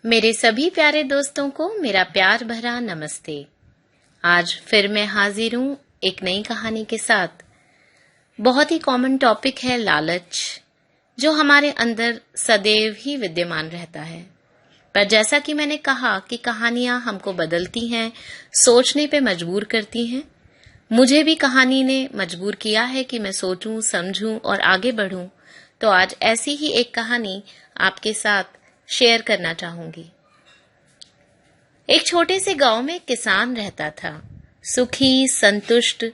मेरे सभी प्यारे दोस्तों को मेरा प्यार भरा नमस्ते। आज फिर मैं हाजिर हूँ एक नई कहानी के साथ। बहुत ही कॉमन टॉपिक है लालच, जो हमारे अंदर सदैव ही विद्यमान रहता है। पर जैसा कि मैंने कहा कि कहानियां हमको बदलती हैं, सोचने पे मजबूर करती हैं। मुझे भी कहानी ने मजबूर किया है कि मैं सोचूं, समझूं और आगे बढ़ूं। तो आज ऐसी ही एक कहानी आपके साथ शेयर करना चाहूंगी। एक छोटे से गांव में किसान रहता था, सुखी, संतुष्ट।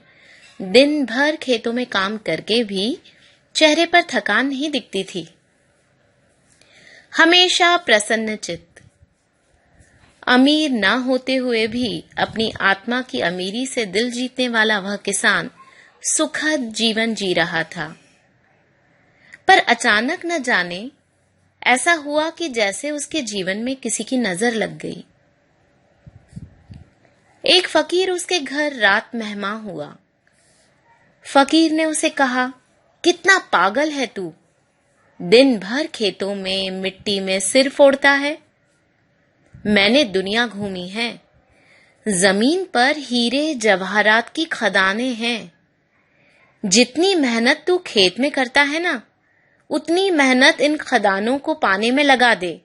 दिन भर खेतों में काम करके भी चेहरे पर थकान नहीं दिखती थी। हमेशा प्रसन्न चित्त। अमीर ना होते हुए भी अपनी आत्मा की अमीरी से दिल जीतने वाला वह किसान सुखद जीवन जी रहा था। पर अचानक न जाने ऐसा हुआ कि जैसे उसके जीवन में किसी की नजर लग गई। एक फकीर उसके घर रात मेहमान हुआ। फकीर ने उसे कहा, कितना पागल है तू, दिन भर खेतों में मिट्टी में सिर फोड़ता है। मैंने दुनिया घूमी है, जमीन पर हीरे जवाहरात की खदानें हैं। जितनी मेहनत तू खेत में करता है ना, उतनी मेहनत इन खदानों को पाने में लगा दे,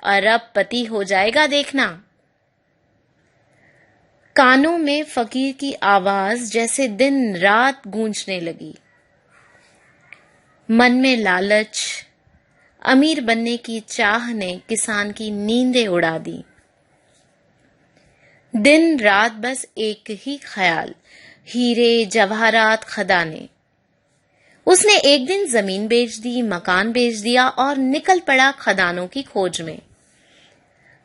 अरबपति हो जाएगा देखना। कानों में फकीर की आवाज जैसे दिन रात गूंजने लगी। मन में लालच, अमीर बनने की चाह ने किसान की नींदें उड़ा दी। दिन रात बस एक ही ख्याल, हीरे जवाहरात खदानें। उसने एक दिन जमीन बेच दी, मकान बेच दिया और निकल पड़ा खदानों की खोज में।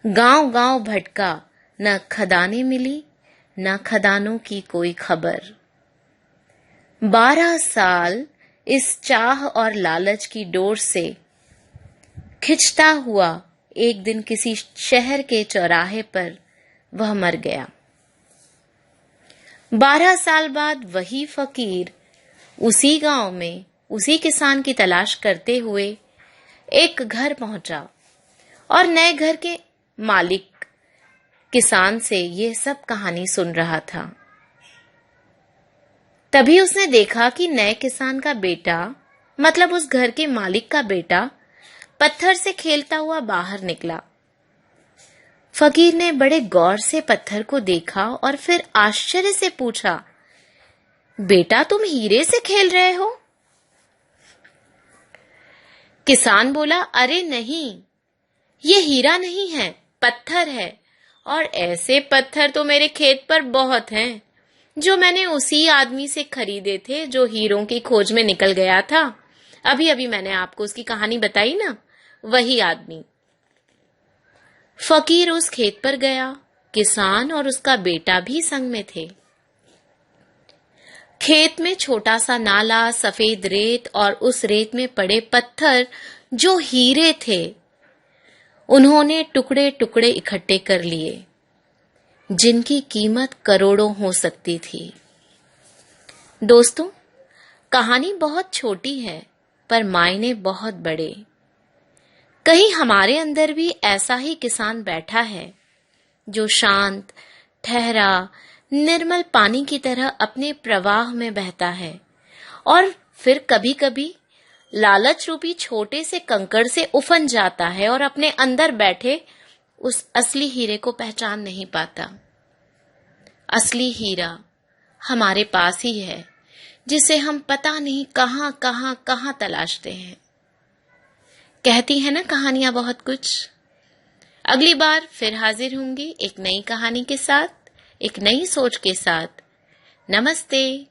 गांव गांव भटका, न खदानें मिली, न खदानों की कोई खबर। 12 साल इस चाह और लालच की डोर से खिंचता हुआ एक दिन किसी शहर के चौराहे पर वह मर गया। 12 साल बाद वही फकीर उसी गांव में उसी किसान की तलाश करते हुए एक घर पहुंचा और नए घर के मालिक किसान से यह सब कहानी सुन रहा था। तभी उसने देखा कि नए किसान का बेटा, मतलब उस घर के मालिक का बेटा, पत्थर से खेलता हुआ बाहर निकला। फकीर ने बड़े गौर से पत्थर को देखा और फिर आश्चर्य से पूछा, बेटा तुम हीरे से खेल रहे हो? किसान बोला, अरे नहीं, ये हीरा नहीं है, पत्थर है। और ऐसे पत्थर तो मेरे खेत पर बहुत हैं, जो मैंने उसी आदमी से खरीदे थे जो हीरों की खोज में निकल गया था। अभी अभी मैंने आपको उसकी कहानी बताई ना, वही आदमी। फकीर उस खेत पर गया। किसान और उसका बेटा भी संग में थे। खेत में छोटा सा नाला, सफेद रेत और उस रेत में पड़े पत्थर जो हीरे थे, उन्होंने टुकड़े टुकड़े इकट्ठे कर लिए, जिनकी कीमत करोड़ों हो सकती थी। दोस्तों, कहानी बहुत छोटी है पर मायने बहुत बड़े। कहीं हमारे अंदर भी ऐसा ही किसान बैठा है, जो शांत, ठहरा, निर्मल पानी की तरह अपने प्रवाह में बहता है और फिर कभी कभी लालच रूपी छोटे से कंकड़ से उफन जाता है और अपने अंदर बैठे उस असली हीरे को पहचान नहीं पाता। असली हीरा हमारे पास ही है, जिसे हम पता नहीं कहां कहां कहां तलाशते हैं। कहती है ना कहानियां बहुत कुछ। अगली बार फिर हाजिर होंगी एक नई कहानी के साथ, एक नई सोच के साथ। नमस्ते।